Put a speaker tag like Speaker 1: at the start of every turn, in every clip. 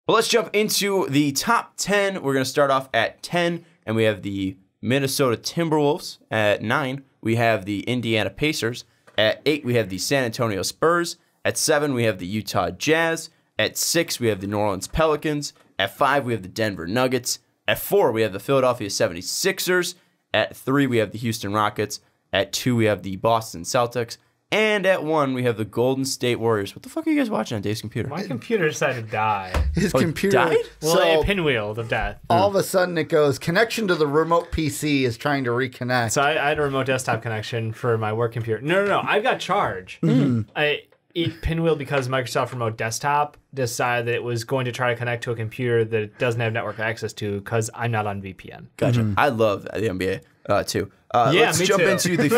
Speaker 1: Well, let's jump into the top 10. We're going to start off at 10, and we have the Minnesota Timberwolves. At 9, we have the Indiana Pacers. At 8, we have the San Antonio Spurs. At 7, we have the Utah Jazz. At 6, we have the New Orleans Pelicans. At 5, we have the Denver Nuggets. At 4, we have the Philadelphia 76ers. At 3, we have the Houston Rockets. At 2, we have the Boston Celtics. And at 1, we have the Golden State Warriors. What the fuck are you guys watching on Dave's computer?
Speaker 2: My computer decided to die.
Speaker 3: His computer
Speaker 1: died?
Speaker 2: Well,
Speaker 3: so
Speaker 2: a pinwheel of death.
Speaker 3: all of a sudden it goes, connection to the remote PC is trying to reconnect.
Speaker 2: So I had a remote desktop connection for my work computer. No. I've got Charge. It pinwheeled because Microsoft Remote Desktop decided that it was going to try to connect to a computer that it doesn't have network access to because I'm not on VPN.
Speaker 1: Gotcha. I love the NBA too.
Speaker 2: Yeah,
Speaker 1: let's
Speaker 2: me
Speaker 1: jump
Speaker 2: too.
Speaker 1: into the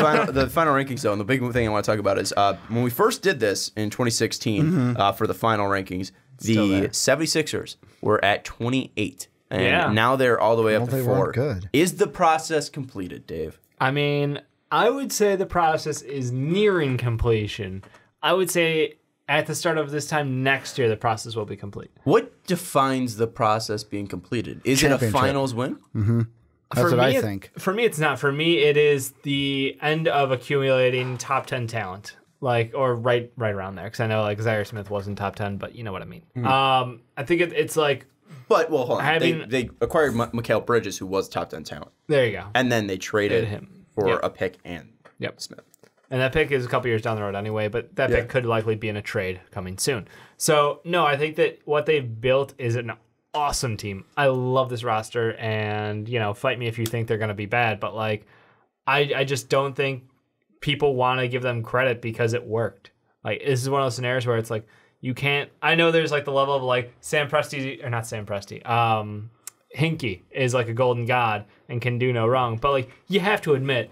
Speaker 1: final rankings, though. And the big thing I want to talk about is when we first did this in 2016 for the final rankings, the 76ers were at 28. And now they're all the way up to 4.
Speaker 3: weren't good.
Speaker 1: Is the process completed, Dave?
Speaker 2: I mean, I would say the process is nearing completion. I would say at the start of this time next year, the process will be complete.
Speaker 1: What defines the process being completed? Is it a finals win?
Speaker 3: That's what I think.
Speaker 2: For me, it's not. For me, it is the end of accumulating top 10 talent, or right around there. Because I know Zaire Smith wasn't top 10, but you know what I mean. I think it's like.
Speaker 1: But well, hold on. They acquired Mikal Bridges, who was top 10 talent.
Speaker 2: There you go.
Speaker 1: And then they traded him for a pick and Smith.
Speaker 2: And that pick is a couple years down the road anyway, but that pick could likely be in a trade coming soon. So, no, I think that what they've built is an awesome team. I love this roster, and, fight me if you think they're going to be bad, but, I just don't think people want to give them credit because it worked. This is one of those scenarios where it's you can't... I know there's, the level of, Sam Presti... Or not Sam Presti. Hinkie is, a golden god and can do no wrong, but, you have to admit...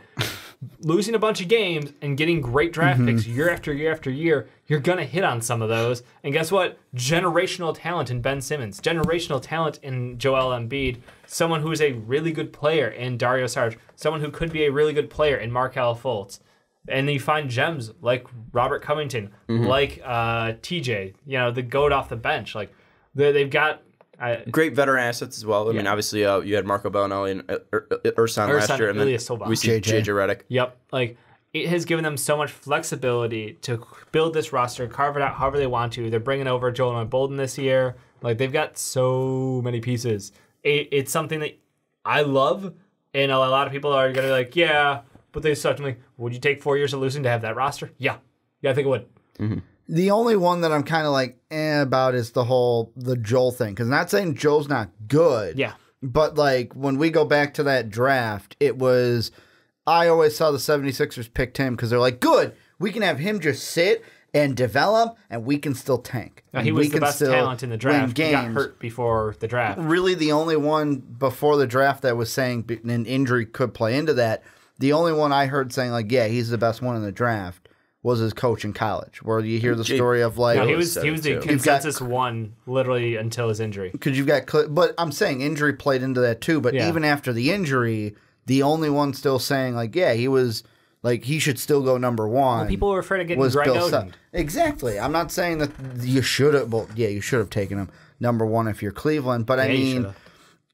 Speaker 2: losing a bunch of games and getting great draft picks year after year after year, you're going to hit on some of those. And guess what? Generational talent in Ben Simmons, generational talent in Joel Embiid, someone who is a really good player in Dario Saric, someone who could be a really good player in Markelle Fultz. And then you find gems like Robert Covington, like TJ, the GOAT off the bench. They've got...
Speaker 1: great veteran assets as well. I mean, obviously, you had Marco Bellinelli and Ersan last year, and then we see JJ Redick.
Speaker 2: Yep. It has given them so much flexibility to build this roster, carve it out however they want to. They're bringing over Joel Bolden this year. They've got so many pieces. It's something that I love, and a lot of people are going to be yeah, but they suck. I'm like, would you take 4 years of losing to have that roster? Yeah. Yeah, I think it would.
Speaker 3: The only one that I'm kind of about is the Joel thing. Because not saying Joel's not good.
Speaker 2: Yeah.
Speaker 3: But when we go back to that draft, it was, I always saw the 76ers picked him because they're good, we can have him just sit and develop and we can still tank.
Speaker 2: Now, he was the best talent in the draft. He got hurt before the draft.
Speaker 3: Really the only one before the draft that was saying an injury could play into that. The only one I heard saying he's the best one in the draft was his coach in college, where you hear the story of
Speaker 2: he was the consensus one literally until his injury.
Speaker 3: Because you've got, but I'm saying injury played into that too. But even after the injury, the only one still saying he was he should still go number 1.
Speaker 2: Well, people were afraid of getting Greg Oden.
Speaker 3: Exactly. I'm not saying that you should have. Well, yeah, you should have taken him number 1 if you're Cleveland. But I mean,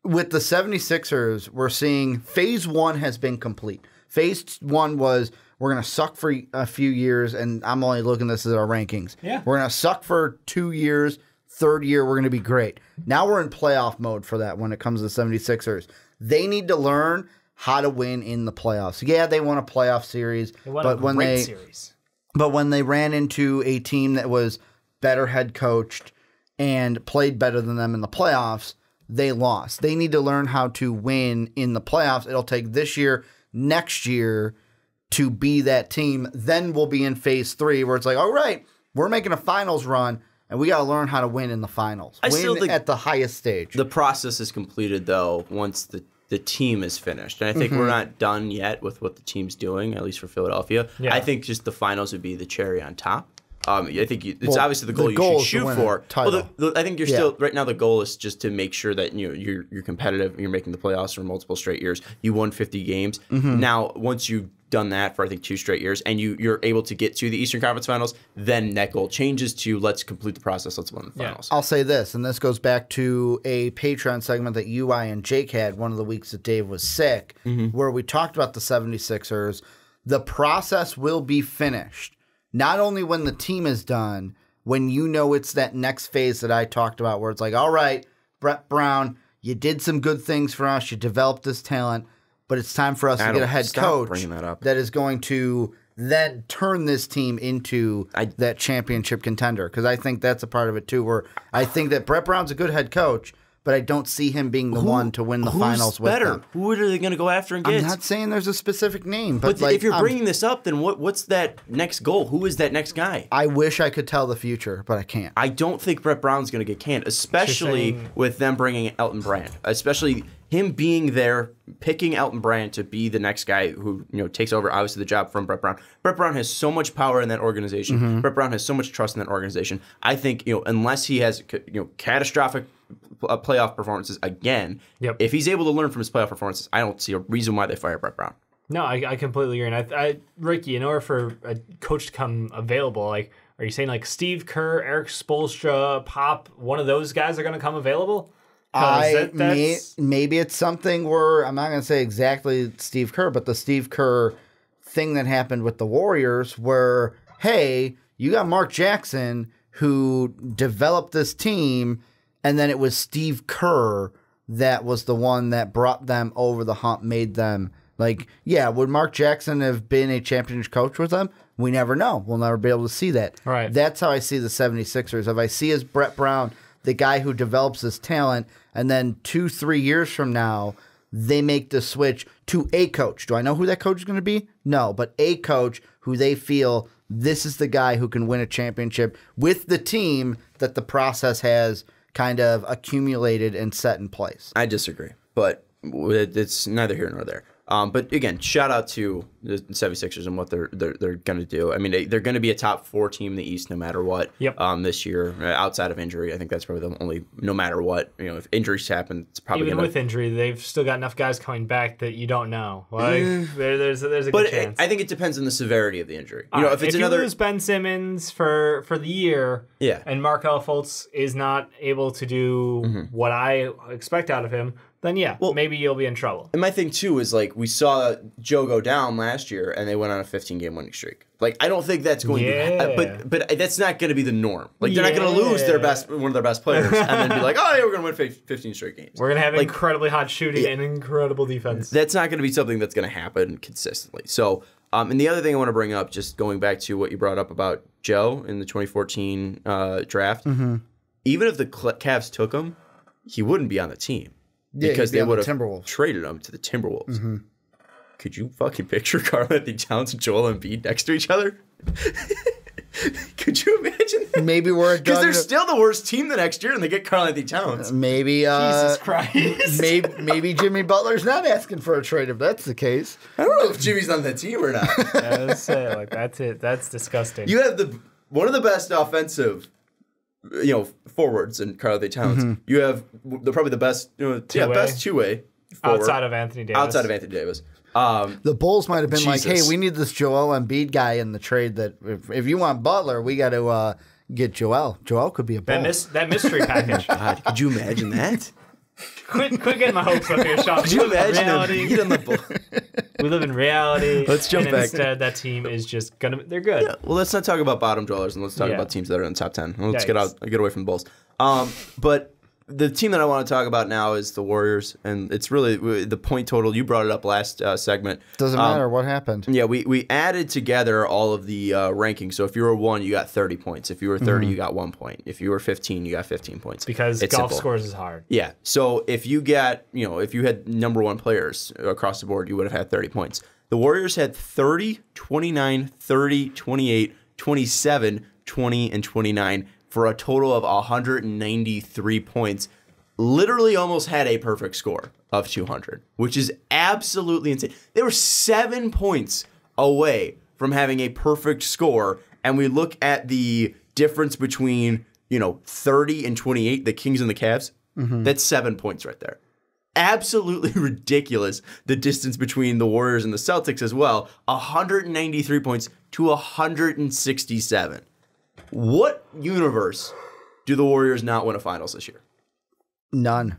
Speaker 3: with the 76ers, we're seeing phase 1 has been complete. Phase 1 was, we're going to suck for a few years, and I'm only looking at this as our rankings.
Speaker 2: Yeah.
Speaker 3: We're going to suck for 2 years. Third year, we're going to be great. Now we're in playoff mode for that when it comes to the 76ers. They need to learn how to win in the playoffs. Yeah, they won a playoff series.
Speaker 2: But
Speaker 3: when they ran into a team that was better head coached and played better than them in the playoffs, they lost. They need to learn how to win in the playoffs. It'll take this year, next year, to be that team. Then we'll be in phase 3 where it's all right, we're making a finals run and we got to learn how to win in the finals. Win at the highest stage.
Speaker 1: The process is completed, though, once the team is finished. And I think we're not done yet with what the team's doing, at least for Philadelphia. Yeah. I think just the finals would be the cherry on top. I think it's obviously the goal you should shoot for. Well, I think you're still right now. The goal is just to make sure that you're competitive. You're making the playoffs for multiple straight years. You won 50 games. Now, once you done that for I think 2 straight years, and you're able to get to the Eastern Conference Finals, then that goal changes to let's complete the process, let's win the finals.
Speaker 3: I'll say this, and this goes back to a Patreon segment that UI and Jake had one of the weeks that Dave was sick, where we talked about the 76ers. The process will be finished, not only when the team is done, when you know it's that next phase that I talked about where it's like, all right, Brett Brown, you did some good things for us. You developed this talent, but it's time for us to get a head coach that is going to then turn this team into that championship contender. Because I think that's a part of it too, where I think that Brett Brown's a good head coach, but I don't see him being the one to win the finals with them.
Speaker 1: Who are they going to go after and get?
Speaker 3: I'm not saying there's a specific name, but
Speaker 1: like, if you're bringing this up, then what's that next goal? Who is that next guy?
Speaker 3: I wish I could tell the future, but I can't.
Speaker 1: I don't think Brett Brown's going to get canned, especially with them bringing Elton Brand, especially him being there, picking Elton Brand to be the next guy who takes over obviously the job from Brett Brown. Brett Brown has so much power in that organization. Brett Brown has so much trust in that organization. I think unless he has catastrophic playoff performances again, if he's able to learn from his playoff performances, I don't see a reason why they fire Brett Brown.
Speaker 2: No, I completely agree. And Ricky, in order for a coach to come available, like, are you saying like Steve Kerr, Eric Spoelstra, Pop, one of those guys are going to come available?
Speaker 3: Maybe it's something where I'm not going to say exactly Steve Kerr, but the Steve Kerr thing that happened with the Warriors where, hey, you got Mark Jackson who developed this team, and then it was Steve Kerr that was the one that brought them over the hump, made them like, would Mark Jackson have been a championship coach with them? We never know. We'll never be able to see that.
Speaker 2: Right.
Speaker 3: That's how I see the 76ers. If I see as Brett Brown, the guy who develops this talent, and then 2-3 years from now, they make the switch to a coach. Do I know who that coach is going to be? No, but a coach who they feel this is the guy who can win a championship with the team that the process has kind of accumulated and set in place.
Speaker 1: I disagree, but it's neither here nor there. But again, shout out to the 76ers and what they're going to do. I mean, they're going to be a top 4 team in the East no matter what. This year, outside of injury, I think that's probably the only. No matter what, if injuries happen, it's probably
Speaker 2: even with injury, they've still got enough guys coming back that you don't know. Like there's a good chance.
Speaker 1: I think it depends on the severity of the injury.
Speaker 2: If you lose Ben Simmons for the year, and Markelle Fultz is not able to do what I expect out of him, then maybe you'll be in trouble. And
Speaker 1: my thing too is like we saw Joe go down last year, and they went on a 15-game winning streak. Like I don't think that's going to, but that's not going to be the norm. Like they're not going to lose one of their best players, and then be like, oh yeah, we're going to win 15 straight games.
Speaker 2: We're going to have incredibly hot shooting and incredible defense.
Speaker 1: That's not going to be something that's going to happen consistently. So, and the other thing I want to bring up, just going back to what you brought up about Joe in the 2014 draft, even if the Cavs took him, he wouldn't be on the team. Because they would have traded him to the Timberwolves. Could you fucking picture Karl-Anthony Towns and Joel Embiid next to each other? Could you imagine that?
Speaker 3: Maybe we're
Speaker 1: because they're still the worst team the next year, and they get Karl-Anthony Towns.
Speaker 3: Maybe
Speaker 2: Jesus Christ.
Speaker 3: maybe Jimmy Butler's not asking for a trade if that's the case.
Speaker 1: I don't know if Jimmy's on that team or not.
Speaker 2: Let's say like that's it. That's disgusting.
Speaker 1: You have one of the best offensive forwards in Karl-Anthony Towns. You have probably the best, best two-way forward.
Speaker 2: Outside of Anthony Davis.
Speaker 3: The Bulls might have been like, hey, we need this Joel Embiid guy in the trade that if you want Butler, we got to get Joel. Joel could be a Bull.
Speaker 2: That mystery package.
Speaker 1: God, could you imagine that?
Speaker 2: Quit getting my hopes up here, Sean.
Speaker 1: Could you imagine Embiid on the Bulls?
Speaker 2: We live in reality.
Speaker 1: Let's jump back.
Speaker 2: Instead, that team is just they're good.
Speaker 1: Yeah, well, let's not talk about bottom dwellers, and let's talk about teams that are in the top 10. Let's get away from the Bulls. But the team that I want to talk about now is the Warriors, and it's really the point total. You brought it up last segment.
Speaker 3: Doesn't matter what happened.
Speaker 1: Yeah, we added together all of the rankings. So if you were 1, you got 30 points. If you were 30, you got 1 point. If you were 15, you got 15 points.
Speaker 2: Because
Speaker 1: it's
Speaker 2: golf
Speaker 1: simple.
Speaker 2: scores is hard.
Speaker 1: Yeah. So if you got, if you had number 1 players across the board, you would have had 30 points. The Warriors had 30, 29, 30, 28, 27, 20, and 29 for a total of 193 points. Literally almost had a perfect score of 200, which is absolutely insane. They were 7 points away from having a perfect score, and we look at the difference between 30 and 28, the Kings and the Cavs. That's 7 points right there. absolutely ridiculous, the distance between the Warriors and the Celtics as well. 193 points to 167. What universe do the Warriors not win a finals this year?
Speaker 3: None.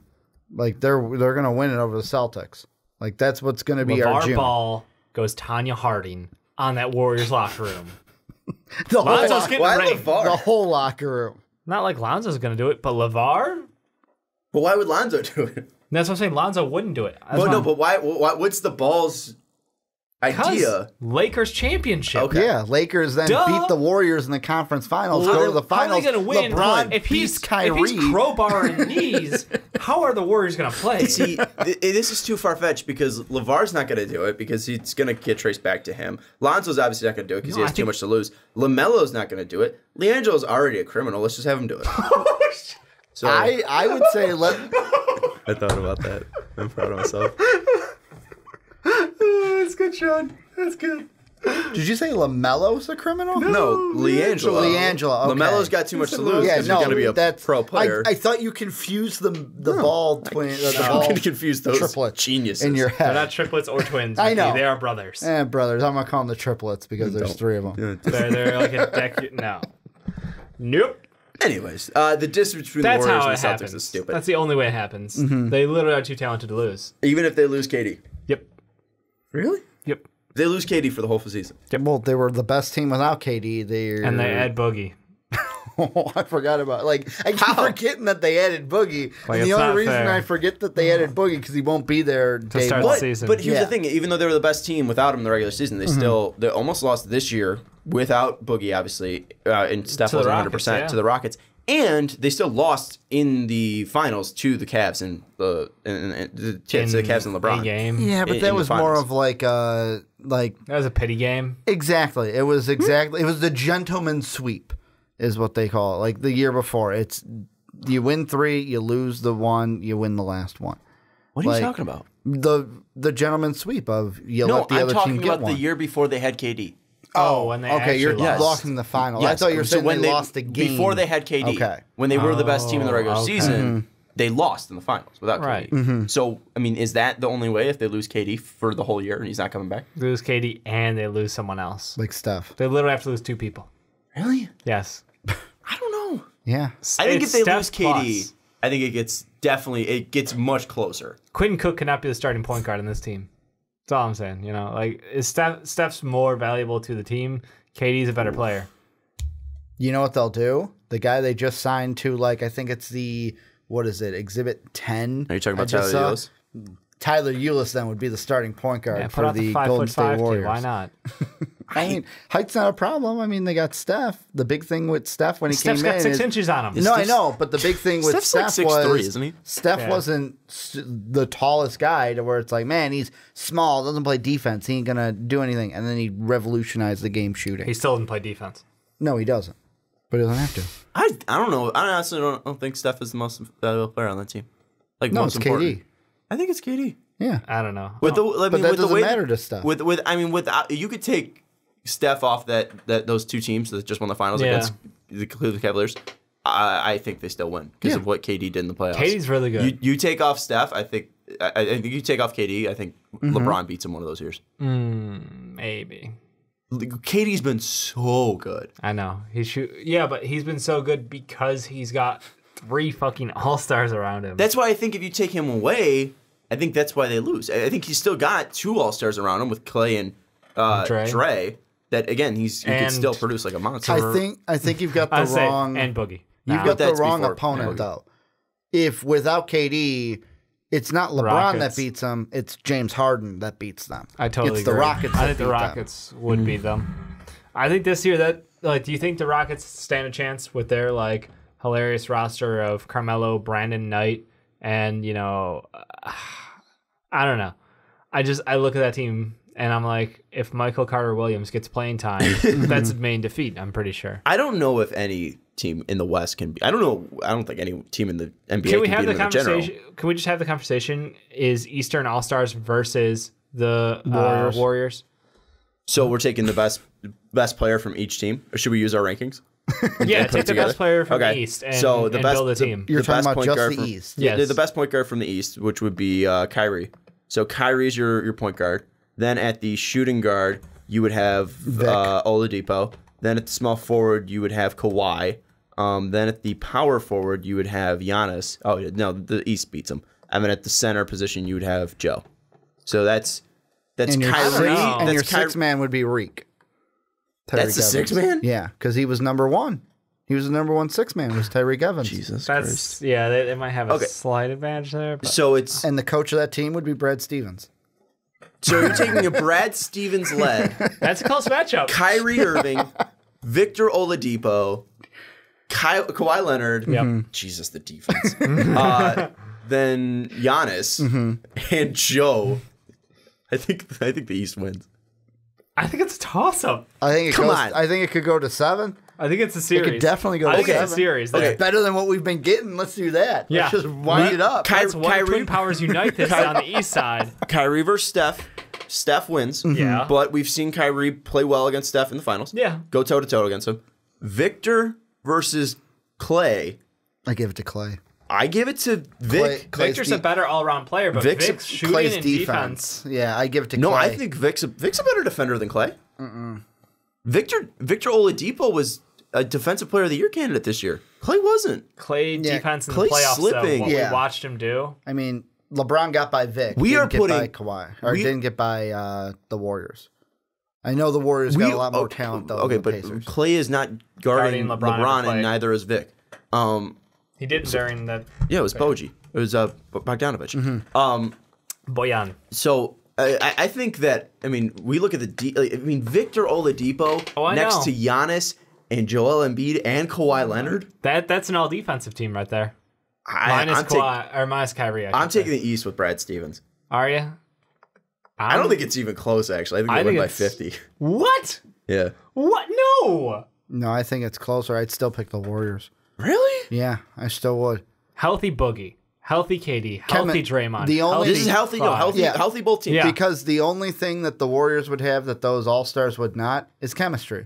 Speaker 3: Like they're gonna win it over the Celtics. Like that's what's gonna be our June.
Speaker 2: Ball goes Tanya Harding on that Warriors locker room.
Speaker 3: Lonzo's
Speaker 2: getting ranked.
Speaker 3: the whole locker room.
Speaker 2: Not like Lonzo's going to do it, but LeVar?
Speaker 1: But why would Lonzo do it?
Speaker 2: That's what I'm saying. Lonzo wouldn't do it.
Speaker 1: But why? What's the Ball's idea?
Speaker 2: Lakers championship.
Speaker 1: Okay.
Speaker 3: Yeah, Lakers then beat the Warriors in the conference finals. Go to the finals.
Speaker 2: How are they going to win?
Speaker 3: LeBron
Speaker 2: If he's
Speaker 3: Kyrie.
Speaker 2: If he's crowbarring knees, how are the Warriors going to play?
Speaker 1: See, this is too far-fetched because LeVar's not going to do it because he's going to get traced back to him. Lonzo's obviously not going to do it because he has too much to lose. LaMelo's not going to do it. LiAngelo's already a criminal. Let's just have him do it. So
Speaker 3: I would say
Speaker 1: I thought about that. I'm proud of myself.
Speaker 2: That's good, Sean. That's good.
Speaker 3: Did you say LaMelo's a criminal?
Speaker 1: No, LiAngelo.
Speaker 3: LiAngelo. Okay.
Speaker 1: LaMelo's got too much to lose because he's going to be a pro player.
Speaker 3: I thought you confused the ball twin.
Speaker 1: I'm going to confuse those
Speaker 3: triplets
Speaker 1: geniuses
Speaker 3: in your head.
Speaker 2: They're not triplets or twins.
Speaker 3: I know.
Speaker 2: They are brothers.
Speaker 3: Brothers. I'm going to call them the triplets because there's three of them.
Speaker 2: They're like a decade. No. Nope.
Speaker 1: Anyways, the distance between the Warriors and the Celtics is stupid.
Speaker 2: That's the only way it happens. They literally are too talented to lose.
Speaker 1: Even if they lose KD.
Speaker 2: Yep.
Speaker 1: Really?
Speaker 2: Yep.
Speaker 1: They lose KD for the whole season.
Speaker 3: Well, they were the best team without KD.
Speaker 2: And they add Boogie.
Speaker 3: Oh, I forgot about I keep forgetting that they added Boogie.
Speaker 2: Like,
Speaker 3: and the only reason
Speaker 2: fair.
Speaker 3: I forget that they added Boogie because he won't be there
Speaker 2: to start the season.
Speaker 1: But here's the thing: even though they were the best team without him in the regular season, they almost lost this year without Boogie, obviously, and Steph wasn't 100% to the Rockets. And they still lost in the finals to the Cavs and the Cavs and LeBron.
Speaker 2: Game.
Speaker 3: Yeah, but that was more of like
Speaker 2: that was a pity game.
Speaker 3: Exactly. It was the gentleman's sweep, is what they call it. Like the year before, it's you win 3, you lose the 1, you win the last one.
Speaker 1: What are you talking about?
Speaker 3: The gentleman's sweep of you let the other team get one.
Speaker 1: I'm talking about the year before they had KD.
Speaker 2: When they
Speaker 3: you're
Speaker 2: lost.
Speaker 3: locking the final.
Speaker 1: Yes.
Speaker 3: I thought you were saying
Speaker 1: when
Speaker 3: they lost the game
Speaker 1: before they had KD.
Speaker 3: Okay.
Speaker 1: When they were the best team in the regular season, they lost in the finals without
Speaker 2: Right.
Speaker 1: KD. So, I mean, is that the only way if they lose KD for the whole year and he's not coming back?
Speaker 2: They lose KD and they lose someone else.
Speaker 3: like Steph.
Speaker 2: They literally have to lose 2 people.
Speaker 1: Really?
Speaker 2: Yes.
Speaker 1: I don't know.
Speaker 3: Yeah.
Speaker 1: I think if they
Speaker 2: Steph
Speaker 1: lose KD,
Speaker 2: plus.
Speaker 1: I think it gets much closer.
Speaker 2: Quentin Cook cannot be the starting point guard in this team. That's all I'm saying. Is Steph's more valuable to the team? KD's a better player.
Speaker 3: You know what they'll do? The guy they just signed to, I think it's Exhibit 10.
Speaker 1: Are you talking about Tyler Ulis?
Speaker 3: Tyler Ulis then would be the starting point guard
Speaker 2: Put
Speaker 3: for
Speaker 2: out
Speaker 3: the
Speaker 2: the
Speaker 3: Golden State
Speaker 2: 5'5"
Speaker 3: Warriors.
Speaker 2: kid. Why not?
Speaker 3: I mean, height's not a problem. I mean, they got Steph. The big thing with Steph when he
Speaker 2: Steph's
Speaker 3: came
Speaker 2: got
Speaker 3: in
Speaker 2: 6
Speaker 3: is,
Speaker 2: inches on him.
Speaker 3: No, I know, but the big thing with
Speaker 1: Steph's
Speaker 3: Steph
Speaker 1: like 6'3",
Speaker 3: was
Speaker 1: isn't he?
Speaker 3: Steph wasn't the tallest guy to where it's like, man, he's small, doesn't play defense, he ain't gonna do anything, and then he revolutionized the game shooting.
Speaker 2: He still didn't play defense.
Speaker 3: No, he doesn't, but he doesn't have to.
Speaker 1: I don't know. I honestly don't think Steph is the most valuable player on that team.
Speaker 3: No, it's
Speaker 1: important.
Speaker 3: KD.
Speaker 1: I think it's KD.
Speaker 3: Yeah,
Speaker 2: I don't know.
Speaker 3: but that doesn't matter to Steph.
Speaker 1: Without you could take Steph off those 2 teams that just won the finals against the Cleveland Cavaliers. I think they still win because of what KD did in the playoffs.
Speaker 2: KD's really good.
Speaker 1: You take off Steph, I think you take off KD. I think LeBron beats him one of those years.
Speaker 2: Maybe.
Speaker 1: KD's been so good.
Speaker 2: I know. But he's been so good because he's got 3 fucking all-stars around him.
Speaker 1: That's why I think if you take him away, I think that's why they lose. I think he's still got 2 all-stars around him with Clay and Dre. That again, he can still produce like a monster.
Speaker 3: I think you've got the wrong
Speaker 2: and Boogie.
Speaker 3: You've got the wrong opponent though. If without KD, it's not LeBron that beats them; it's James Harden that beats them.
Speaker 2: I totally
Speaker 3: It's the
Speaker 2: agree.
Speaker 3: Rockets.
Speaker 2: I think the Rockets would beat them. I think this year do you think the Rockets stand a chance with their hilarious roster of Carmelo, Brandon Knight, and I don't know. I look at that team. And I'm like, if Michael Carter-Williams gets playing time, that's his main defeat, I'm pretty sure.
Speaker 1: I don't know if any team in the West can be. I don't know. I don't think any team in the NBA
Speaker 2: Can we
Speaker 1: can
Speaker 2: have
Speaker 1: beat
Speaker 2: the
Speaker 1: them in the general.
Speaker 2: conversation? Can we just have the conversation? Is Eastern All-Stars versus the Warriors?
Speaker 1: So we're taking the best player from each team, or should we use our rankings?
Speaker 2: Yeah, take the
Speaker 1: together?
Speaker 2: best player from
Speaker 1: Okay.
Speaker 2: the East and,
Speaker 1: So the
Speaker 2: and
Speaker 1: best-
Speaker 2: build a team.
Speaker 3: You're
Speaker 1: The
Speaker 3: talking
Speaker 1: best
Speaker 3: about
Speaker 1: point
Speaker 3: just
Speaker 1: guard
Speaker 3: the
Speaker 1: from-
Speaker 3: East.
Speaker 2: Yes.
Speaker 1: The best point guard from the East, which would be Kyrie. So Kyrie's your point guard. Then at the shooting guard, you would have Oladipo. Then at the small forward, you would have Kawhi. Then at the power forward, you would have Giannis. Oh no, the East beats him. And then at the center position, you would have Joe. So that's
Speaker 3: And your
Speaker 1: Kyrie.
Speaker 3: six, and
Speaker 1: That's
Speaker 3: your
Speaker 1: Kyrie.
Speaker 3: six man would be Reek.
Speaker 1: That's the
Speaker 3: Tyreek
Speaker 1: six
Speaker 3: Evans.
Speaker 1: man?
Speaker 3: Yeah, because he was number one. He was the number one six man. Was Tyreek Evans.
Speaker 1: Jesus
Speaker 2: That's
Speaker 1: Christ.
Speaker 2: yeah. They might have a
Speaker 1: Okay.
Speaker 2: slight advantage there. But.
Speaker 1: So it's
Speaker 3: And the coach of that team would be Brad Stevens.
Speaker 1: so you're taking a Brad Stevens led
Speaker 2: That's a close matchup.
Speaker 1: Kyrie Irving, Victor Oladipo, Kawhi Leonard.
Speaker 2: Yep.
Speaker 1: Jesus, the defense. Then Giannis and Joe. I think the East wins.
Speaker 2: I think it's a toss-up.
Speaker 3: I think it
Speaker 1: Come
Speaker 3: goes.
Speaker 1: on.
Speaker 3: I think it could go to 7.
Speaker 2: I think it's a
Speaker 3: It
Speaker 2: series.
Speaker 3: could definitely go
Speaker 2: I
Speaker 3: to
Speaker 2: think
Speaker 3: 7.
Speaker 2: it's a series.
Speaker 1: Okay.
Speaker 2: There.
Speaker 3: Better than what we've been getting. Let's do that.
Speaker 2: Yeah.
Speaker 3: Let's just wind it up.
Speaker 2: That's one
Speaker 1: Kyrie-
Speaker 2: Twin Powers unite this on the East side.
Speaker 1: Kyrie versus Steph. Steph wins.
Speaker 2: Yeah.
Speaker 1: But we've seen Kyrie play well against Steph in the finals.
Speaker 2: Yeah.
Speaker 1: Go toe to toe against him. Victor versus Clay.
Speaker 3: I give it to Clay.
Speaker 1: I give it to Vic.
Speaker 3: Clay's
Speaker 2: Victor's a better all-around player, but
Speaker 1: Vic's-
Speaker 2: Vic's shooting
Speaker 3: Clay's
Speaker 2: and
Speaker 3: defense.
Speaker 2: defense.
Speaker 3: Yeah, I give it to
Speaker 1: No,
Speaker 3: Clay.
Speaker 1: I think Vic's a better defender than Clay. Victor Oladipo was a defensive player of the year candidate this year. Clay wasn't.
Speaker 2: Clay
Speaker 3: Yeah,
Speaker 2: defense in
Speaker 1: Clay's
Speaker 2: the playoffs,
Speaker 1: slipping.
Speaker 2: though, what
Speaker 3: Yeah.
Speaker 2: we watched him do.
Speaker 3: I mean, LeBron got by Vic.
Speaker 1: We
Speaker 3: didn't
Speaker 1: are
Speaker 3: get
Speaker 1: putting-
Speaker 3: by Kawhi. Or
Speaker 1: we-
Speaker 3: didn't get by the Warriors. I know the Warriors got a lot more talent, though,
Speaker 1: Okay,
Speaker 3: than the
Speaker 1: but
Speaker 3: Pacers.
Speaker 1: Clay is not guarding
Speaker 2: Guarding
Speaker 1: LeBron,
Speaker 2: LeBron and Clay.
Speaker 1: and neither is Vic.
Speaker 2: He did during the
Speaker 1: Yeah, it was Boji. It was Bogdanovich.
Speaker 2: Boyan.
Speaker 1: So I think that we look at the Victor Oladipo
Speaker 2: Oh, I
Speaker 1: next
Speaker 2: know.
Speaker 1: to Giannis and Joel Embiid and Kawhi Leonard.
Speaker 2: That's an all-defensive team right there.
Speaker 1: I'm
Speaker 2: Minus Kyrie.
Speaker 1: I'm taking the East with Brad Stevens.
Speaker 2: Are you?
Speaker 1: I don't think it's even close. Actually, I think they win by 50.
Speaker 2: What?
Speaker 1: Yeah.
Speaker 2: What? No.
Speaker 3: No, I think it's closer. I'd still pick the Warriors.
Speaker 1: Really?
Speaker 3: Yeah, I still would.
Speaker 2: Healthy Boogie. Healthy KD. Healthy Draymond.
Speaker 3: the only-
Speaker 1: This is healthy. No,
Speaker 2: Kawhi.
Speaker 1: healthy both teams.
Speaker 2: Yeah.
Speaker 3: Because the only thing that the Warriors would have that those All-Stars would not is chemistry.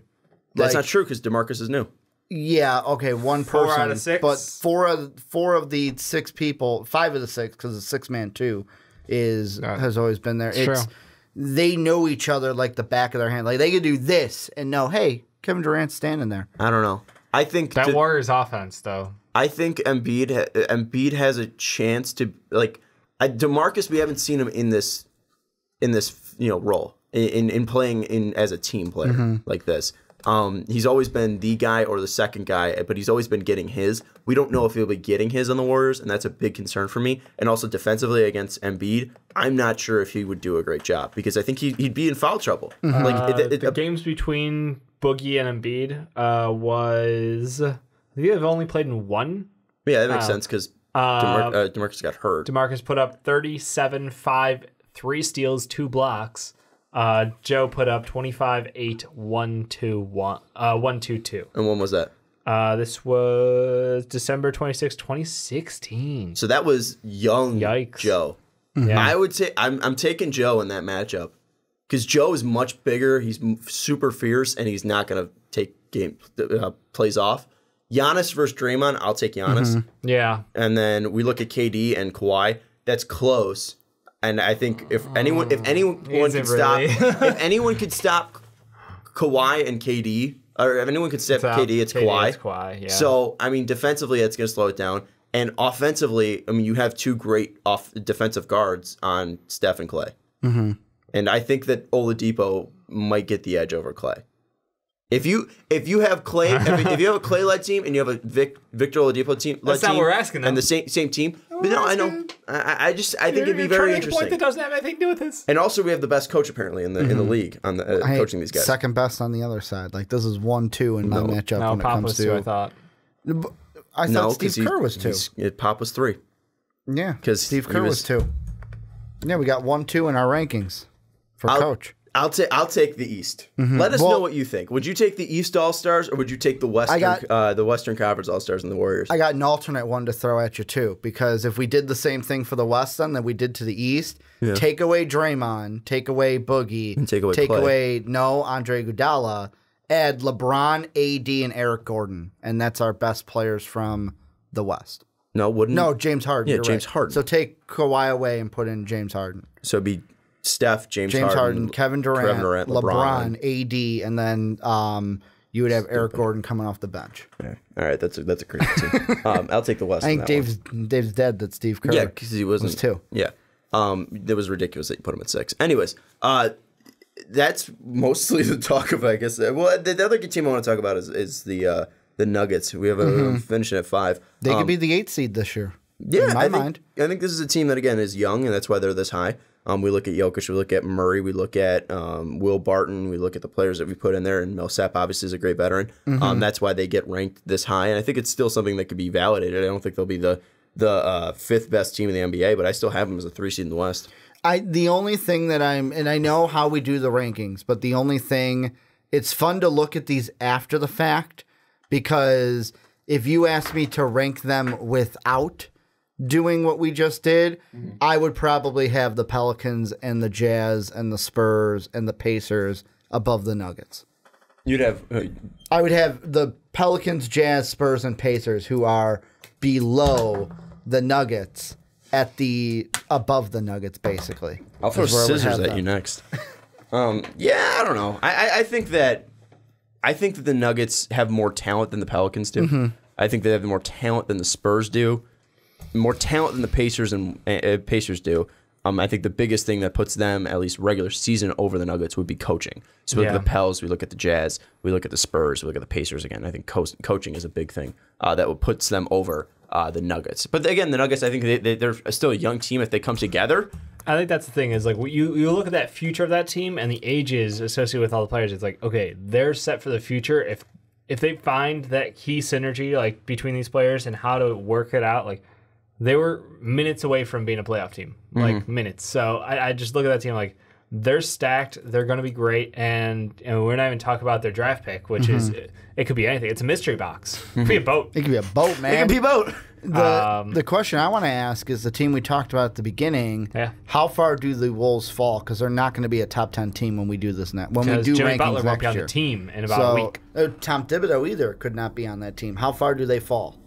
Speaker 1: That's
Speaker 3: Like-
Speaker 1: not true because DeMarcus is new.
Speaker 3: Yeah, okay, one
Speaker 2: 4
Speaker 3: person.
Speaker 2: out of 6?
Speaker 3: But four of the 6 people, 5 of the 6, because the 6-man too, has always been there.
Speaker 2: True.
Speaker 3: They know each other like the back of their hand. Like they could do this and know, hey, Kevin Durant's standing there.
Speaker 1: I don't know. I think
Speaker 2: That Warriors offense, though.
Speaker 1: I think Embiid has a chance to DeMarcus. We haven't seen him in this role in playing in as a team player like this. He's always been the guy or the second guy, but he's always been getting his. We don't know if he'll be getting his on the Warriors, and that's a big concern for me. And also defensively against Embiid, I'm not sure if he would do a great job because I think he'd be in foul trouble.
Speaker 2: The games between Boogie and Embiid was... I think they've only played in one.
Speaker 1: Yeah, that makes sense because DeMarcus got hurt.
Speaker 2: DeMarcus put up 37, 5, 3 steals, 2 blocks. Joe put up 25, 8, 1, 2, 1, 1, 2, 2.
Speaker 1: And when was that?
Speaker 2: This was December 26, 2016.
Speaker 1: So that was young
Speaker 2: Yikes.
Speaker 1: Joe.
Speaker 2: Yeah.
Speaker 1: I would say I'm taking Joe in that matchup because Joe is much bigger. He's super fierce, and he's not going to take plays off. Giannis versus Draymond, I'll take Giannis.
Speaker 2: Yeah.
Speaker 1: And then we look at KD and Kawhi. That's close. And I think if anyone
Speaker 2: Is
Speaker 1: could
Speaker 2: it
Speaker 1: stop,
Speaker 2: really?
Speaker 1: if anyone could stop Kawhi and KD, or if anyone could stop KD, it's Kawhi.
Speaker 2: It's Kawhi, yeah.
Speaker 1: So defensively, that's going to slow it down. And offensively, you have 2 great defensive guards on Steph and Clay. Mm-hmm. And I think that Oladipo might get the edge over Clay. If you have Clay, if you have a Clay-led team and you have a Victor Oladipo team,
Speaker 2: That's not what we're asking, though.
Speaker 1: and the same team. But no, I know. I think it'd be very interesting.
Speaker 2: Point that doesn't have anything to do with this.
Speaker 1: And also, we have the best coach apparently in the league on the coaching these guys.
Speaker 3: Second best on the other side. Like this is 1-2 in my matchup
Speaker 2: No,
Speaker 3: when it
Speaker 2: Pop
Speaker 3: comes
Speaker 2: was
Speaker 3: to.
Speaker 2: 2, I thought.
Speaker 3: I thought Steve Kerr was 2.
Speaker 1: Pop was 3.
Speaker 3: Yeah,
Speaker 1: 'Cause
Speaker 3: Steve
Speaker 1: he
Speaker 3: Kerr
Speaker 1: was-
Speaker 3: was 2. Yeah, we got 1-2 in our rankings for coach.
Speaker 1: I'll take the East. Let us know what you think. Would you take the East All Stars or would you take the Western Conference All Stars and the Warriors?
Speaker 3: I got an alternate one to throw at you too, because if we did the same thing for the West then that we did to the East, take away Draymond, take away Boogie,
Speaker 1: And take away Clay.
Speaker 3: Andre Iguodala, add LeBron, AD, and Eric Gordon, and that's our best players from the West.
Speaker 1: No,
Speaker 3: James Harden.
Speaker 1: Yeah, James Harden.
Speaker 3: So take Kawhi away and put in James Harden.
Speaker 1: So it'd be Steph, James
Speaker 3: Harden, Kevin Durant,
Speaker 1: LeBron,
Speaker 3: AD, and then you would have Eric Gordon coming off the bench.
Speaker 1: Yeah. All right, that's a crazy team. I'll take the West.
Speaker 3: I think Dave's dead that Steve Kerr.
Speaker 1: Yeah, because he was
Speaker 3: 2.
Speaker 1: Yeah, it was ridiculous that you put him at 6. Anyways, that's mostly the talk of, I guess. Well, the other team I want to talk about is the Nuggets. We have a finishing at 5.
Speaker 3: They could be the 8th seed this year.
Speaker 1: Yeah,
Speaker 3: in my mind.
Speaker 1: I think this is a team that again is young, and that's why they're this high. We look at Jokic, we look at Murray, we look at Will Barton, we look at the players that we put in there, and Millsap obviously is a great veteran. That's why they get ranked this high, and I think it's still something that could be validated. I don't think they'll be the 5th best team in the NBA, but I still have them as a 3 seed in the West.
Speaker 3: The only thing that and I know how we do the rankings, but the only thing, it's fun to look at these after the fact, because if you ask me to rank them without doing what we just did, I would probably have the Pelicans and the Jazz and the Spurs and the Pacers above the Nuggets.
Speaker 1: You'd have...
Speaker 3: I would have the Pelicans, Jazz, Spurs, and Pacers, who are below the Nuggets, above the Nuggets, basically.
Speaker 1: I'll throw scissors at you next. Yeah, I don't know. I think that the Nuggets have more talent than the Pelicans do. I think they have more talent than the Spurs do. More talent than the Pacers and Pacers do. I think the biggest thing that puts them, at least regular season, over the Nuggets would be coaching. So we look at the Pels, we look at the Jazz, we look at the Spurs, we look at the Pacers again. I think coaching is a big thing that puts them over the Nuggets. But again, the Nuggets, I think they're still a young team if they come together.
Speaker 2: I think that's the thing is like you look at that future of that team and the ages associated with all the players. It's like, okay, they're set for the future. If they find that key synergy like between these players and how to work it out, like. They were minutes away from being a playoff team, like minutes. So I just look at that team like they're stacked. They're going to be great, and we're not even talking about their draft pick, which is it could be anything. It's a mystery box. It could be a boat.
Speaker 3: It could be a boat, man.
Speaker 1: It could be a boat.
Speaker 3: The question I want to ask is the team we talked about at the beginning.
Speaker 2: Yeah.
Speaker 3: How far do the Wolves fall? Because they're not going to be a top 10 team when we do this next. When we do
Speaker 2: Jimmy
Speaker 3: rankings
Speaker 2: Butler won't be on
Speaker 3: next year.
Speaker 2: the team in about a week.
Speaker 3: Tom Thibodeau either could not be on that team. How far do they fall?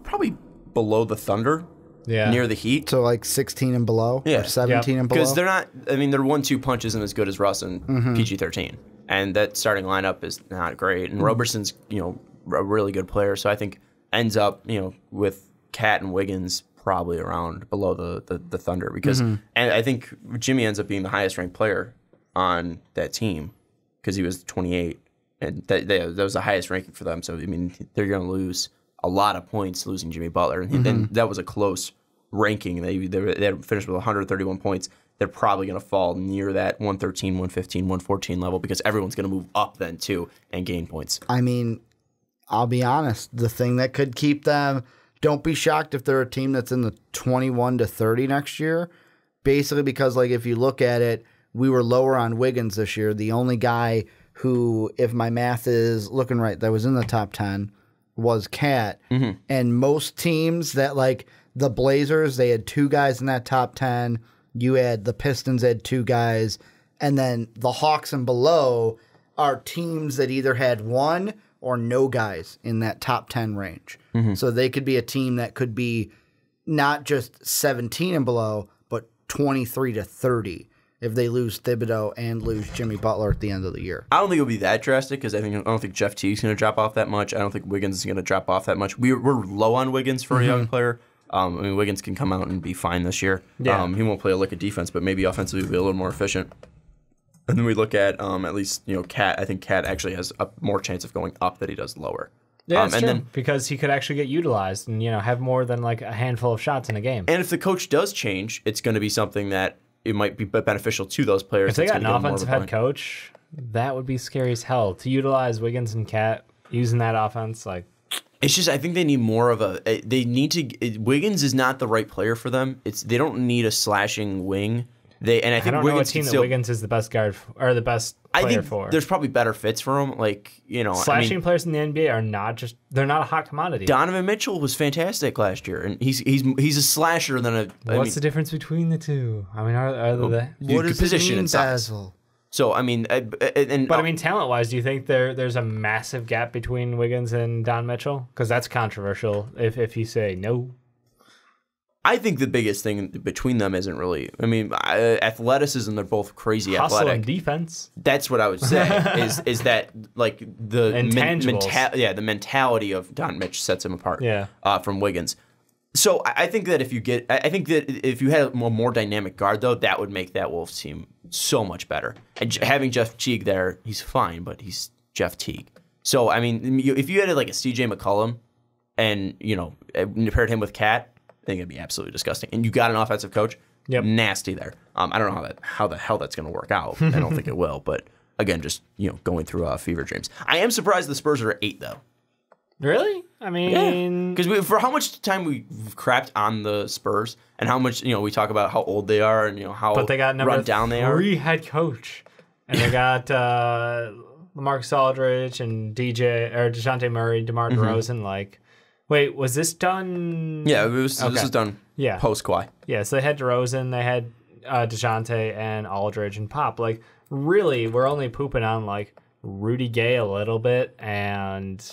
Speaker 1: Probably below the Thunder, near the Heat.
Speaker 3: So like 16 and below, or 17 and below.
Speaker 1: Because they're not. I mean, their 1-2 punch isn't as good as Russ and PG-13, and that starting lineup is not great. And Roberson's a really good player, so I think ends up with Cat and Wiggins probably around below the Thunder because and I think Jimmy ends up being the highest ranked player on that team because he was 28, and that was the highest ranking for them. So I mean, they're going to lose a lot of points losing Jimmy Butler. And then that was a close ranking. They had finished with 131 points. They're probably going to fall near that 113, 115, 114 level because everyone's going to move up then too and gain points.
Speaker 3: I mean, I'll be honest. The thing that could keep them, don't be shocked if they're a team that's in the 21 to 30 next year. Basically because like if you look at it, we were lower on Wiggins this year. The only guy who, if my math is looking right, that was in the top 10 was Cat. And most teams that like the Blazers, they had 2 guys in that top 10. You had the Pistons had 2 guys. And then the Hawks and below are teams that either had 1 or no guys in that top 10 range. So they could be a team that could be not just 17 and below, but 23 to 30 if they lose Thibodeau and lose Jimmy Butler at the end of the year.
Speaker 1: I don't think it'll be that drastic because I don't think Jeff Teague's going to drop off that much. I don't think Wiggins is going to drop off that much. We're low on Wiggins for a young player. I mean, Wiggins can come out and be fine this year.
Speaker 2: Yeah.
Speaker 1: He won't play a lick of defense, but maybe offensively he'll be a little more efficient. And then we look at least Cat. I think Cat actually has a more chance of going up than he does lower.
Speaker 2: Yeah, it's true. Because he could actually get utilized and have more than like a handful of shots in a game.
Speaker 1: And if the coach does change, it's going to be something that it might be beneficial to those players.
Speaker 2: If they got an offensive head coach, that would be scary as hell to utilize Wiggins and Cat using that offense. Like,
Speaker 1: it's just I think they need more of a. They need to. Wiggins is not the right player for them. They don't need a slashing wing. I think
Speaker 2: I don't
Speaker 1: Wiggins
Speaker 2: know a team that Wiggins is the best guard or the best player for.
Speaker 1: There's probably better fits for him. Like
Speaker 2: slashing players in the NBA are they're not a hot commodity.
Speaker 1: Donovan Mitchell was fantastic last year, and he's a slasher than a.
Speaker 2: What's the difference between the two? I mean, are they
Speaker 3: what does
Speaker 1: position
Speaker 3: it mean,
Speaker 1: and size.
Speaker 3: Basil?
Speaker 1: So I mean,
Speaker 2: talent-wise, do you think there's a massive gap between Wiggins and Don Mitchell? Because that's controversial. If you say no,
Speaker 1: I think the biggest thing between them isn't really. I mean, athleticism. They're both crazy
Speaker 2: hustle
Speaker 1: athletic.
Speaker 2: and defense.
Speaker 1: That's what I would say. is that like the
Speaker 2: intangibles?
Speaker 1: The mentality of Don Mitch sets him apart.
Speaker 2: Yeah.
Speaker 1: From Wiggins. So I think that if you had a more dynamic guard though, that would make that Wolves team so much better. And having Jeff Teague there, he's fine, but he's Jeff Teague. So I mean, if you had like a CJ McCollum, and paired him with Cat, I think it'd be absolutely disgusting. And you got an offensive coach, nasty there. I don't know how the hell that's going to work out. I don't think it will. But again, just going through fever dreams. I am surprised the Spurs are at 8 though.
Speaker 2: Really? I mean,
Speaker 1: because for how much time we've crapped on the Spurs and how much we talk about how old they are and how
Speaker 2: but they got
Speaker 1: run down they are.
Speaker 2: 3 head coach, and they got LaMarcus Aldridge and DeJounte Murray, DeMar DeRozan. Like, wait, was this done?
Speaker 1: Yeah, this was done.
Speaker 2: Yeah,
Speaker 1: post Kawhi.
Speaker 2: Yeah, so they had DeRozan, they had DeJounte and Aldridge and Pop. Like, really, we're only pooping on like Rudy Gay a little bit and.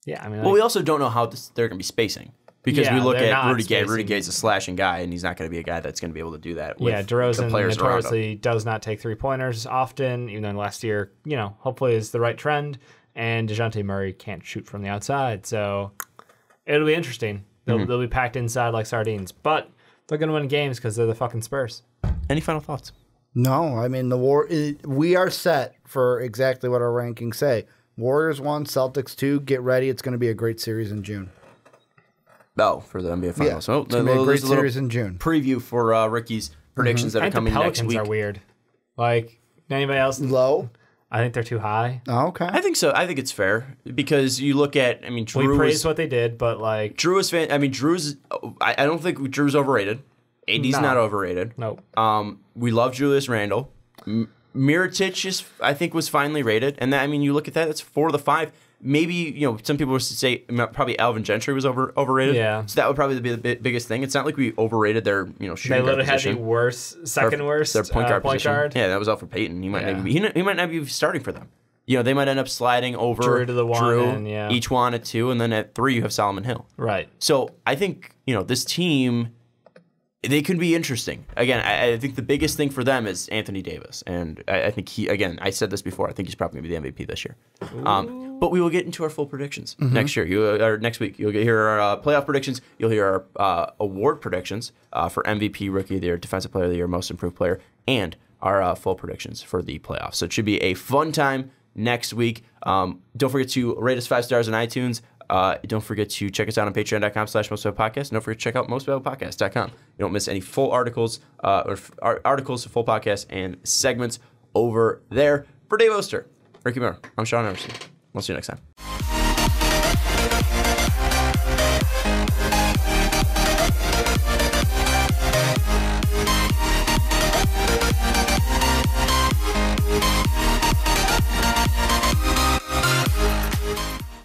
Speaker 2: Yeah, I mean.
Speaker 1: Well, we also don't know how they're going to be spacing because we look at Rudy Gay. Rudy Gay's a slashing guy, and he's not going to be a guy that's going to be able to do that. With
Speaker 2: DeRozan
Speaker 1: the players
Speaker 2: notoriously does not take 3-pointers often, even though last year, hopefully is the right trend. And DeJounte Murray can't shoot from the outside, so it'll be interesting. They'll be packed inside like sardines, but they're going to win games because they're the fucking Spurs.
Speaker 1: Any final thoughts?
Speaker 3: No, I mean we are set for exactly what our rankings say. Warriors 1, Celtics 2. Get ready. It's going to be a great series in June.
Speaker 1: Oh, for the NBA Finals.
Speaker 3: Yeah,
Speaker 1: so
Speaker 3: it's going to be a great series in June.
Speaker 1: Preview for Ricky's predictions that are coming next week.
Speaker 2: The Pelicans are weird. Like, anybody else?
Speaker 3: Low?
Speaker 2: I think they're too high.
Speaker 3: Oh, okay.
Speaker 1: I think so. I think it's fair because you look at, Drew.
Speaker 2: We praise what they did, but like.
Speaker 1: Drew's. I don't think Drew's overrated. AD's not overrated.
Speaker 2: Nope.
Speaker 1: We love Julius Randle. Mirotic I think was finally rated, and that you look at that, that's 4 of the 5. Maybe some people would say probably Alvin Gentry was overrated. Yeah, so that would probably be the biggest thing. It's not like we overrated their shooting guard position. They literally had
Speaker 2: the second worst
Speaker 1: their point guard. Yeah, that was Alfred Payton. He might not be starting for them. They might end up sliding over
Speaker 2: Drew to the 1, and,
Speaker 1: each one at 2, and then at 3 you have Solomon Hill.
Speaker 2: Right.
Speaker 1: So I think this team. They could be interesting. Again, I think the biggest thing for them is Anthony Davis. And I think I said this before, I think he's probably going to be the MVP this year. But we will get into our full predictions next year, or next week. You'll hear our playoff predictions. You'll hear our award predictions for MVP, Rookie of the Year, Defensive Player of the Year, Most Improved Player, and our full predictions for the playoffs. So it should be a fun time next week. Don't forget to rate us 5 stars on iTunes. Don't forget to check us out on patreon.com/mostvaluablepodcast. Don't forget to check out mostvaluablepodcast.com. You don't miss any full articles, articles, full podcasts, and segments over there. For Dave Oster, Ricky Miller, I'm Sean Emerson. We'll see you next time.